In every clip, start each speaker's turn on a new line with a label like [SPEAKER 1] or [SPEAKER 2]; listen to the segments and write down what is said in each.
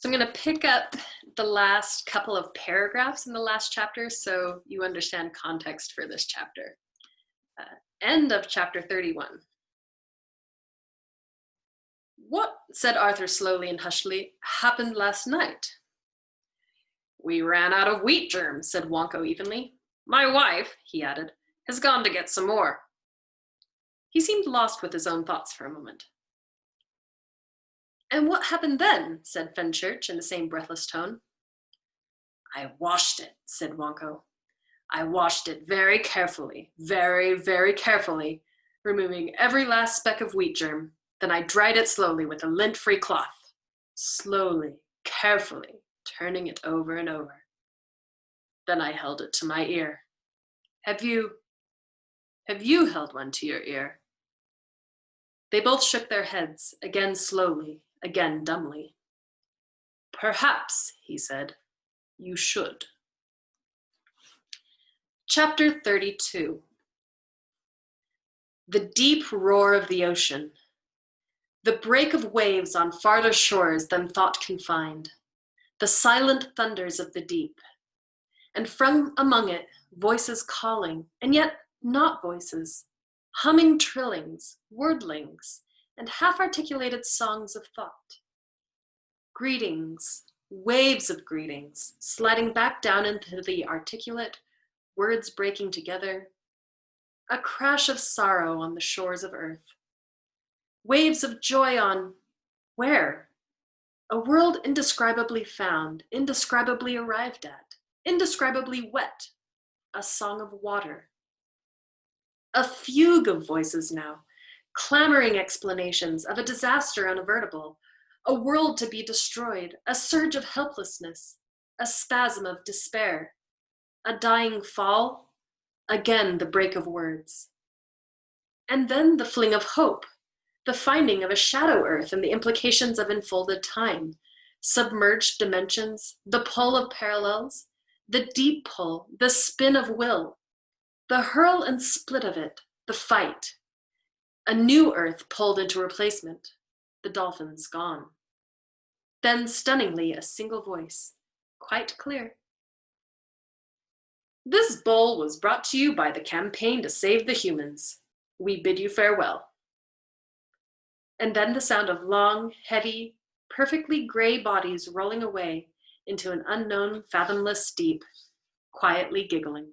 [SPEAKER 1] So I'm going to pick up the last couple of paragraphs in the last chapter so you understand context for this chapter. End of chapter 31. What, said Arthur slowly and hushly, happened last night? We ran out of wheat germs, said Wonko evenly. My wife, he added, has gone to get some more. He seemed lost with his own thoughts for a moment. And what happened then? Said Fenchurch in the same breathless tone. I washed it, said Wonko. I washed it very carefully, very, very carefully, removing every last speck of wheat germ. Then I dried it slowly with a lint-free cloth. Slowly, carefully, turning it over and over. Then I held it to my ear. Have you held one to your ear? They both shook their heads, again slowly, again dumbly. Perhaps, he said, you should. Chapter 32. The deep roar of the ocean. The break of waves on farther shores than thought can find. The silent thunders of the deep. And from among it, voices calling, and yet not voices. Humming trillings, wordlings, and half-articulated songs of thought. Greetings, waves of greetings, sliding back down into the articulate, words breaking together. A crash of sorrow on the shores of earth. Waves of joy on where? A world indescribably found, indescribably arrived at, indescribably wet. A song of water. A fugue of voices now, clamoring explanations of a disaster unavertible, a world to be destroyed, a surge of helplessness, a spasm of despair, a dying fall, again the break of words. And then the fling of hope, the finding of a shadow earth and the implications of enfolded time, submerged dimensions, the pull of parallels, the deep pull, the spin of will, the hurl and split of it, the fight. A new earth pulled into replacement, the dolphins gone. Then stunningly a single voice, quite clear. This bowl was brought to you by the campaign to save the humans. We bid you farewell. And then the sound of long, heavy, perfectly gray bodies rolling away into an unknown, fathomless deep, quietly giggling.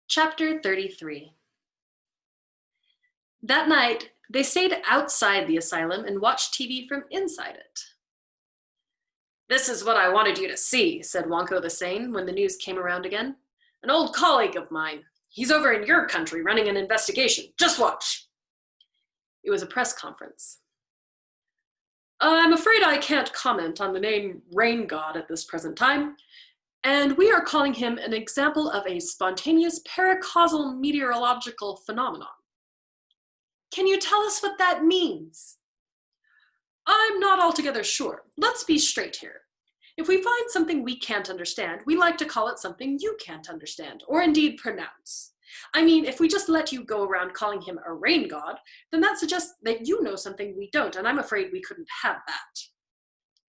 [SPEAKER 1] Chapter 33. That night, they stayed outside the asylum and watched TV from inside it. This is what I wanted you to see, said Wonko the Sane when the news came around again. An old colleague of mine. He's over in your country running an investigation. Just watch. It was a press conference. I'm afraid I can't comment on the name Rain God at this present time, and we are calling him an example of a spontaneous paracausal meteorological phenomenon. Can you tell us what that means? I'm not altogether sure. Let's be straight here. If we find something we can't understand, we like to call it something you can't understand, or indeed pronounce. I mean, if we just let you go around calling him a rain god, then that suggests that you know something we don't, and I'm afraid we couldn't have that.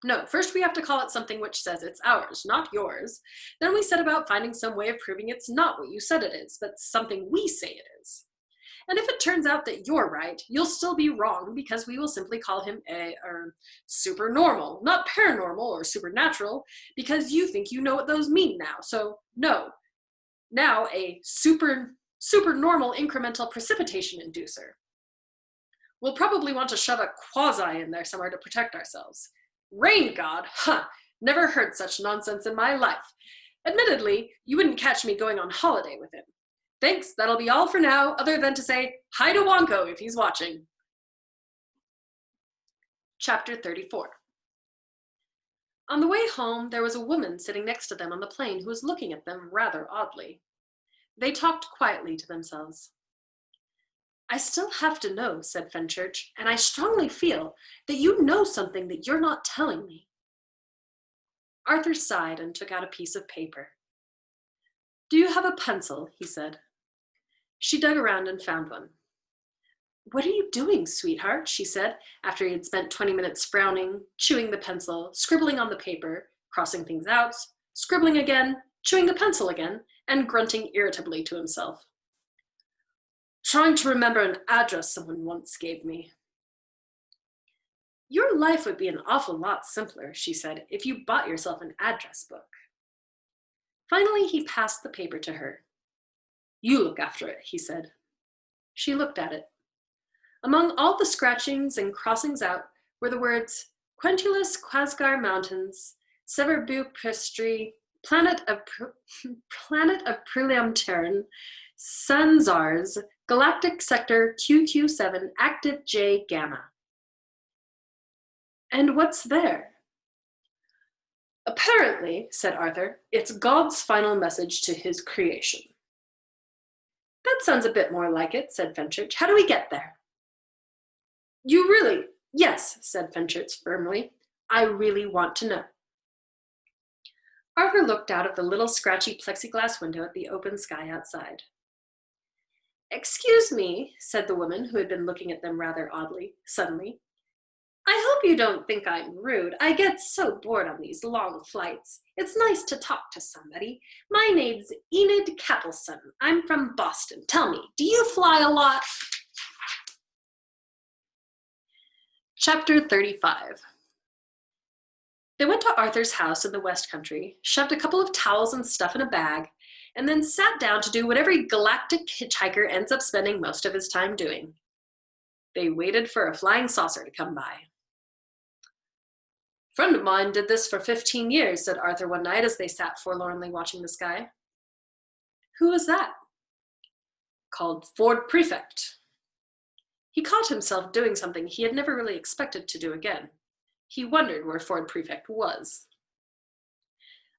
[SPEAKER 1] No, first we have to call it something which says it's ours, not yours. Then we set about finding some way of proving it's not what you said it is, but something we say it is. And if it turns out that you're right, you'll still be wrong because we will simply call him super normal, not paranormal or supernatural, because you think you know what those mean now. So no, now a super normal incremental precipitation inducer. We'll probably want to shove a quasi in there somewhere to protect ourselves. Rain god? Huh, never heard such nonsense in my life. Admittedly, you wouldn't catch me going on holiday with him. Thanks, that'll be all for now, other than to say hi to Wonko if he's watching. Chapter 34. On the way home, there was a woman sitting next to them on the plane who was looking at them rather oddly. They talked quietly to themselves. I still have to know, said Fenchurch, and I strongly feel that you know something that you're not telling me. Arthur sighed and took out a piece of paper. Do you have a pencil? He said. She dug around and found one. What are you doing, sweetheart? She said, after he had spent 20 minutes frowning, chewing the pencil, scribbling on the paper, crossing things out, scribbling again, chewing the pencil again, and grunting irritably to himself. Trying to remember an address someone once gave me. Your life would be an awful lot simpler, she said, if you bought yourself an address book. Finally, he passed the paper to her. You look after it, he said. She looked at it. Among all the scratchings and crossings out were the words Quentulus Quasgar Mountains, Severbu Prestri, Planet of Prelium Terran, Sanzars, Galactic Sector QQ7, Active J Gamma. And what's there? Apparently, said Arthur, it's God's final message to his creation. That sounds a bit more like it, said Fenchurch. How do we get there? You really? Yes, said Fenchurch firmly. I really want to know. Arthur looked out of the little scratchy plexiglass window at the open sky outside. Excuse me, said the woman who had been looking at them rather oddly, suddenly. I hope you don't think I'm rude. I get so bored on these long flights. It's nice to talk to somebody. My name's Enid Capelson. I'm from Boston. Tell me, do you fly a lot? Chapter 35. They went to Arthur's house in the West Country, shoved a couple of towels and stuff in a bag, and then sat down to do what every galactic hitchhiker ends up spending most of his time doing. They waited for a flying saucer to come by. A friend of mine did this for 15 years, said Arthur one night as they sat forlornly watching the sky. Who was that? Called Ford Prefect. He caught himself doing something he had never really expected to do again. He wondered where Ford Prefect was.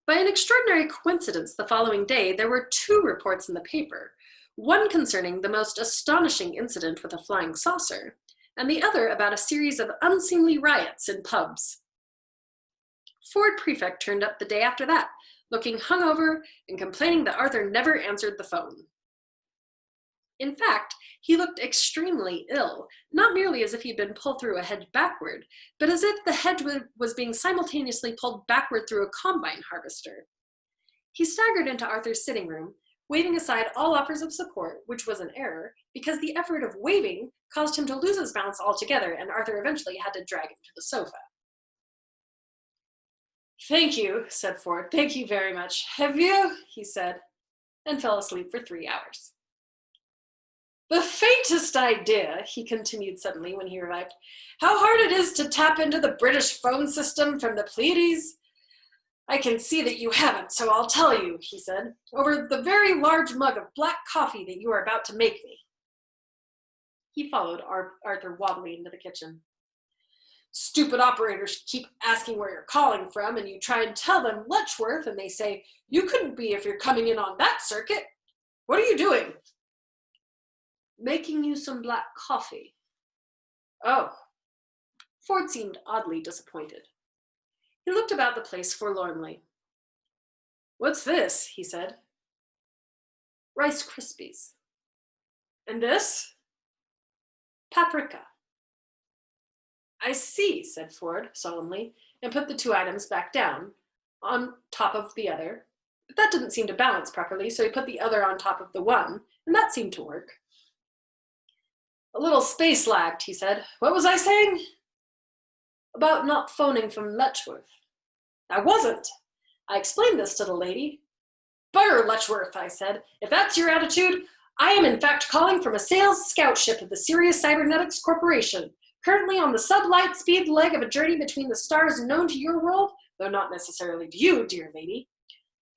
[SPEAKER 1] By an extraordinary coincidence, the following day, there were 2 reports in the paper, one concerning the most astonishing incident with a flying saucer, and the other about a series of unseemly riots in pubs. Ford Prefect turned up the day after that, looking hungover and complaining that Arthur never answered the phone. In fact, he looked extremely ill, not merely as if he'd been pulled through a hedge backward, but as if the hedge was being simultaneously pulled backward through a combine harvester. He staggered into Arthur's sitting room, waving aside all offers of support, which was an error, because the effort of waving caused him to lose his balance altogether, and Arthur eventually had to drag him to the sofa. Thank you, said Ford. Thank you very much. Have you? He said, and fell asleep for 3 hours. The faintest idea, he continued suddenly when he revived, how hard it is to tap into the British phone system from the Pleiades. I can see that you haven't, so I'll tell you, he said, over the very large mug of black coffee that you are about to make me. He followed Arthur wobbly into the kitchen. Stupid operators keep asking where you're calling from, and you try and tell them Letchworth, and they say, you couldn't be if you're coming in on that circuit. What are you doing? Making you some black coffee. Oh. Ford seemed oddly disappointed. He looked about the place forlornly. What's this? He said. Rice Krispies. And this? Paprika. I see, said Ford solemnly, and put the 2 items back down, on top of the other. But that didn't seem to balance properly, so he put the other on top of the one, and that seemed to work. A little space lagged, he said. What was I saying? About not phoning from Letchworth. I wasn't. I explained this to the lady. Butter Letchworth, I said. If that's your attitude, I am in fact calling from a sales scout ship of the Sirius Cybernetics Corporation, currently on the sub-light speed leg of a journey between the stars known to your world, though not necessarily to you, dear lady.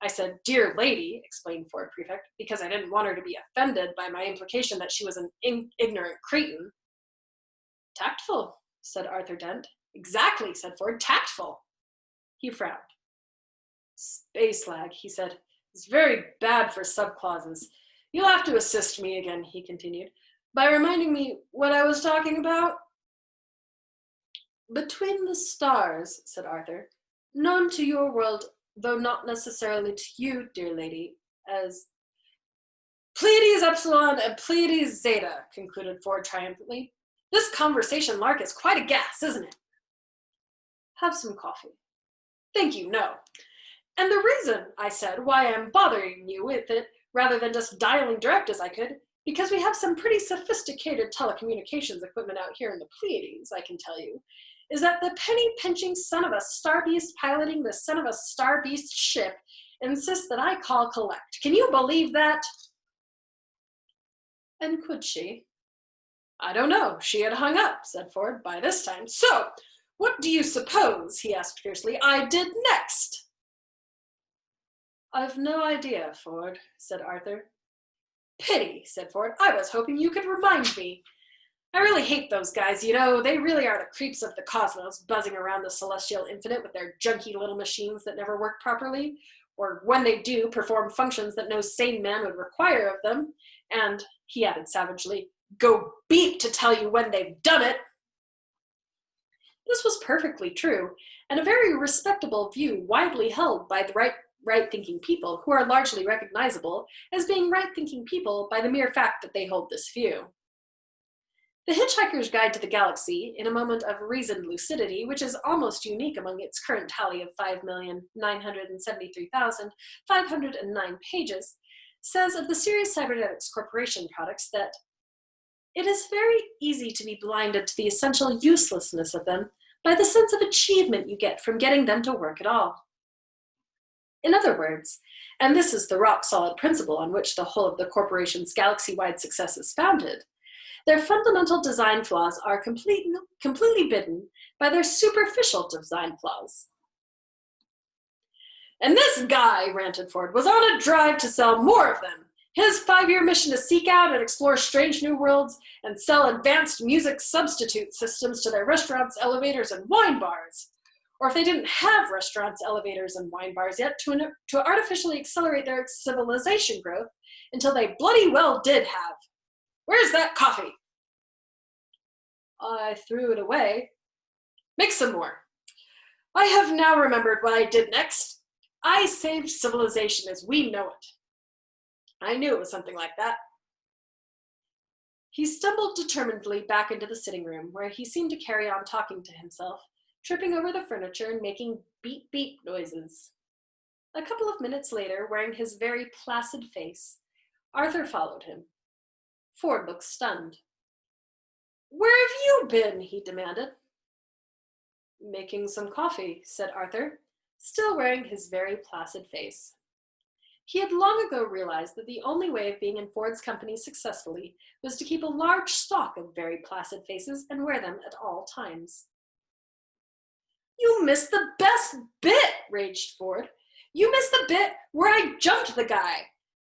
[SPEAKER 1] I said, dear lady, explained Ford Prefect, because I didn't want her to be offended by my implication that she was an ignorant cretin. Tactful, said Arthur Dent. Exactly, said Ford, tactful. He frowned. Space lag, he said, is very bad for subclauses. You'll have to assist me again, he continued, by reminding me what I was talking about. Between the stars, said Arthur, known to your world, though not necessarily to you, dear lady, as Pleiades Epsilon and Pleiades Zeta, concluded Ford triumphantly. This conversation lark is quite a gas, isn't it? Have some coffee. Thank you, no. And the reason, I said, why I'm bothering you with it, rather than just dialing direct as I could, because we have some pretty sophisticated telecommunications equipment out here in the Pleiades, I can tell you, is that the penny-pinching son of a star beast piloting the son of a star beast ship insists that I call collect. Can you believe that? And could she? I don't know. She had hung up, said Ford, by this time. So, what do you suppose, he asked fiercely, I did next? I've no idea, Ford, said Arthur. Pity, said Ford. I was hoping you could remind me. I really hate those guys, you know. They really are the creeps of the cosmos, buzzing around the celestial infinite with their junky little machines that never work properly, or when they do, perform functions that no sane man would require of them, and, he added savagely, go beep to tell you when they've done it. This was perfectly true, and a very respectable view widely held by the right-thinking people, who are largely recognizable as being right-thinking people by the mere fact that they hold this view. The Hitchhiker's Guide to the Galaxy, in a moment of reasoned lucidity, which is almost unique among its current tally of 5,973,509 pages, says of the Sirius Cybernetics Corporation products that it is very easy to be blinded to the essential uselessness of them by the sense of achievement you get from getting them to work at all. In other words, and this is the rock-solid principle on which the whole of the corporation's galaxy-wide success is founded, their fundamental design flaws are completely bidden by their superficial design flaws. And this guy, ranted Ford, was on a drive to sell more of them. His 5-year mission to seek out and explore strange new worlds and sell advanced music substitute systems to their restaurants, elevators, and wine bars. Or if they didn't have restaurants, elevators, and wine bars yet, to artificially accelerate their civilization growth until they bloody well did have. Where's that coffee? I threw it away. Make some more. I have now remembered what I did next. I saved civilization as we know it. I knew it was something like that. He stumbled determinedly back into the sitting room, where he seemed to carry on talking to himself, tripping over the furniture and making beep-beep noises. A couple of minutes later, wearing his very placid face, Arthur followed him. Ford looked stunned. Where have you been? He demanded. Making some coffee, said Arthur, still wearing his very placid face. He had long ago realized that the only way of being in Ford's company successfully was to keep a large stock of very placid faces and wear them at all times. You missed the best bit, raged Ford. You missed the bit where I jumped the guy.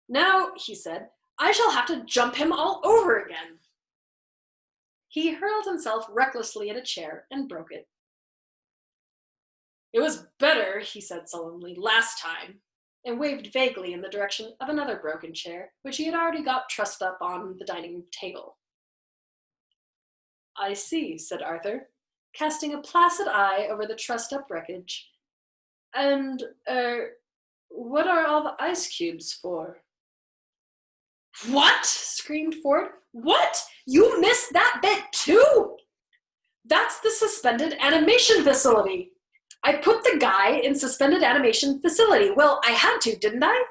[SPEAKER 1] Now, he said, I shall have to jump him all over again. He hurled himself recklessly at a chair and broke it. It was better, he said sullenly, last time, and waved vaguely in the direction of another broken chair, which he had already got trussed up on the dining room table. I see, said Arthur, casting a placid eye over the trussed-up wreckage. And, what are all the ice cubes for? What? Screamed Ford. What? You missed that bit too? That's the suspended animation facility. I put the guy in suspended animation facility. Well, I had to, didn't I?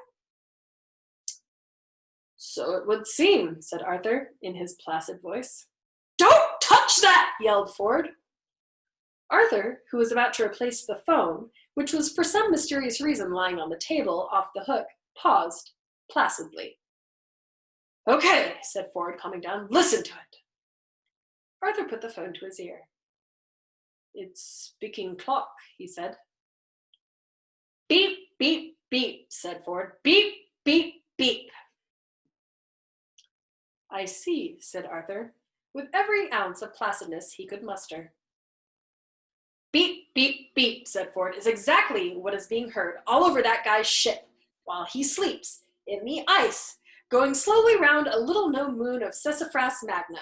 [SPEAKER 1] So it would seem, said Arthur in his placid voice. Don't touch that, yelled Ford. Arthur, who was about to replace the phone, which was for some mysterious reason lying on the table off the hook, paused placidly. Okay, said Ford, calming down. Listen to it. Arthur put the phone to his ear. It's speaking clock, he said. Beep, beep, beep, said Ford. Beep, beep, beep. I see, said Arthur, with every ounce of placidness he could muster. Beep, beep, beep, said Ford, is exactly what is being heard all over that guy's ship while he sleeps in the ice, going slowly round a little-known moon of Sassafras Magna,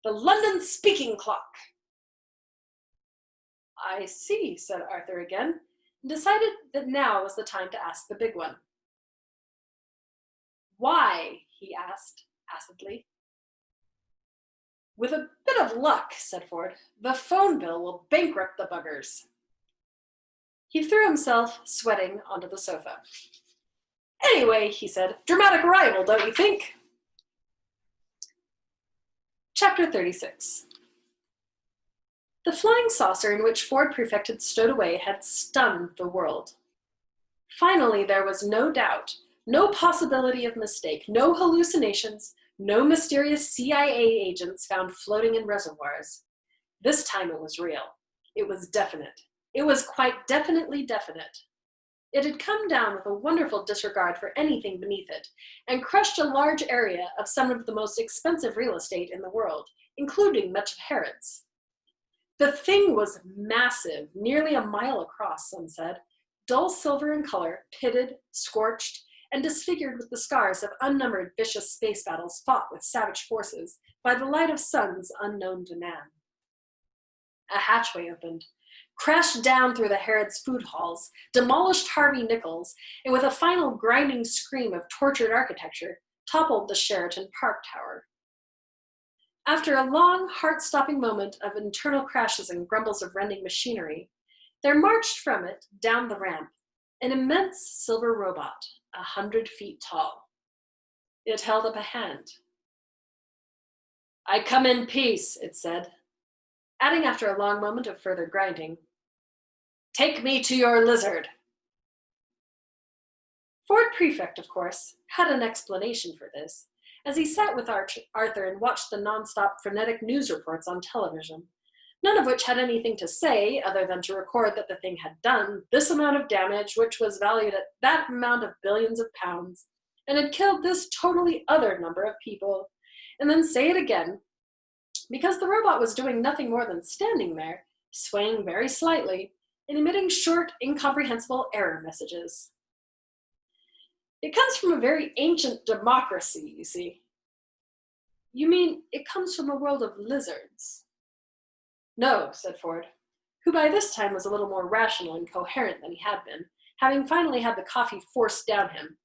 [SPEAKER 1] the London speaking clock. I see, said Arthur again, and decided that now was the time to ask the big one. Why, he asked acidly. With a bit of luck, said Ford, the phone bill will bankrupt the buggers. He threw himself, sweating, onto the sofa. Anyway, he said, dramatic arrival, don't you think? Chapter 36. The flying saucer in which Ford Prefect had stowed away had stunned the world. Finally, there was no doubt, no possibility of mistake, no hallucinations, no mysterious CIA agents found floating in reservoirs. This time it was real. It was definite. It was quite definitely definite. It had come down with a wonderful disregard for anything beneath it, and crushed a large area of some of the most expensive real estate in the world, including much of Harrod's. The thing was massive, nearly a mile across, some said, dull silver in color, pitted, scorched, and disfigured with the scars of unnumbered vicious space battles fought with savage forces by the light of suns unknown to man. A hatchway opened, crashed down through the Harrod's food halls, demolished Harvey Nichols, and with a final grinding scream of tortured architecture, toppled the Sheraton Park Tower. After a long, heart-stopping moment of internal crashes and grumbles of rending machinery, there marched from it, down the ramp, an immense silver robot, 100 feet tall. It held up a hand. I come in peace, it said, adding after a long moment of further grinding, take me to your lizard. Ford Prefect, of course, had an explanation for this, as he sat with Arthur and watched the non-stop frenetic news reports on television, none of which had anything to say other than to record that the thing had done this amount of damage, which was valued at that amount of billions of pounds, and had killed this totally other number of people, and then say it again, because the robot was doing nothing more than standing there, swaying very slightly, and emitting short, incomprehensible error messages. It comes from a very ancient democracy, you see. You mean it comes from a world of lizards? No, said Ford, who by this time was a little more rational and coherent than he had been, having finally had the coffee forced down him.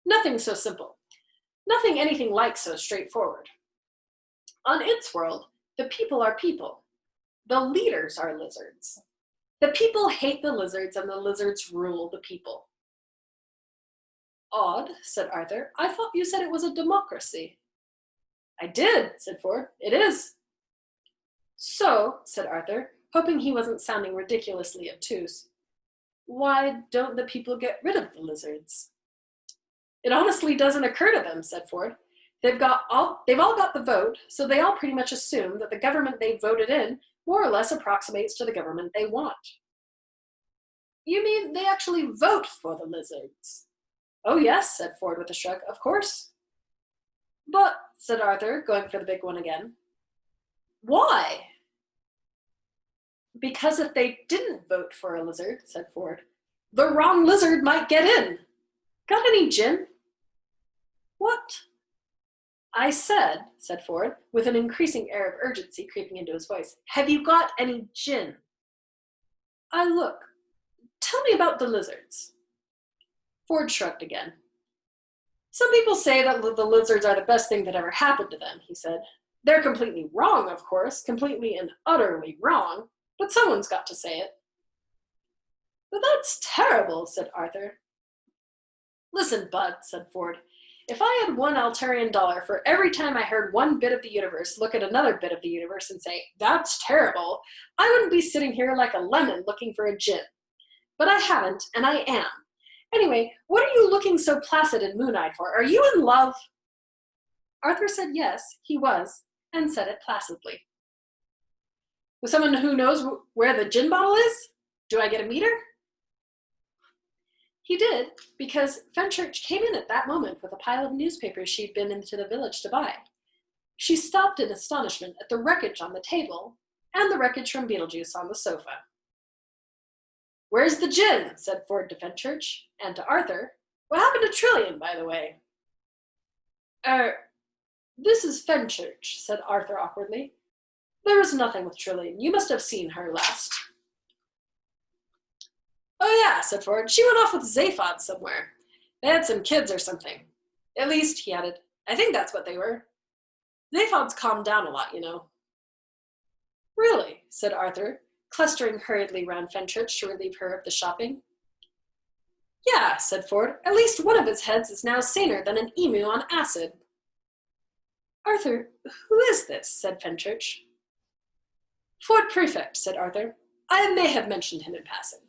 [SPEAKER 1] Nothing so simple. Nothing anything like so straightforward. On its world, the people are people. The leaders are lizards. The people hate the lizards, and the lizards rule the people. Odd, said Arthur. I thought you said it was a democracy. I did, said Ford. It is. So, said Arthur, hoping he wasn't sounding ridiculously obtuse, why don't the people get rid of the lizards? It honestly doesn't occur to them, said Ford. They've all got the vote, so they all pretty much assume that the government they voted in more or less approximates to the government they want. You mean they actually vote for the lizards? Oh yes, said Ford with a shrug, of course. But, said Arthur, going for the big one again, why? Because if they didn't vote for a lizard, said Ford, the wrong lizard might get in. Got any gin? What? I said Ford, with an increasing air of urgency creeping into his voice, have you got any gin? Look, tell me about the lizards. Ford shrugged again. Some people say that the lizards are the best thing that ever happened to them, he said. They're completely wrong, of course, completely and utterly wrong, but someone's got to say it. But that's terrible, said Arthur. Listen, Bud, said Ford, if I had $1 for every time I heard one bit of the universe look at another bit of the universe and say, that's terrible, I wouldn't be sitting here like a lemon looking for a gin. But I haven't, and I am. Anyway, what are you looking so placid and moon-eyed for? Are you in love? Arthur said yes, he was, and said it placidly. With someone who knows where the gin bottle is? Do I get a meter? He did, because Fenchurch came in at that moment with a pile of newspapers she'd been into the village to buy. She stopped in astonishment at the wreckage on the table and the wreckage from Beetlejuice on the sofa. Where's the gin? Said Ford to Fenchurch, and to Arthur. What happened to Trillian, by the way? This is Fenchurch, said Arthur awkwardly. There was nothing with Trillian. You must have seen her last. Oh yeah, said Ford. She went off with Zaphod somewhere. They had some kids or something. At least, he added, I think that's what they were. They've calmed down a lot, you know. Really, said Arthur, clustering hurriedly round Fenchurch to relieve her of the shopping. Yeah, said Ford. At least one of his heads is now saner than an emu on acid. Arthur, who is this? Said Fenchurch. Ford Prefect, said Arthur. I may have mentioned him in passing.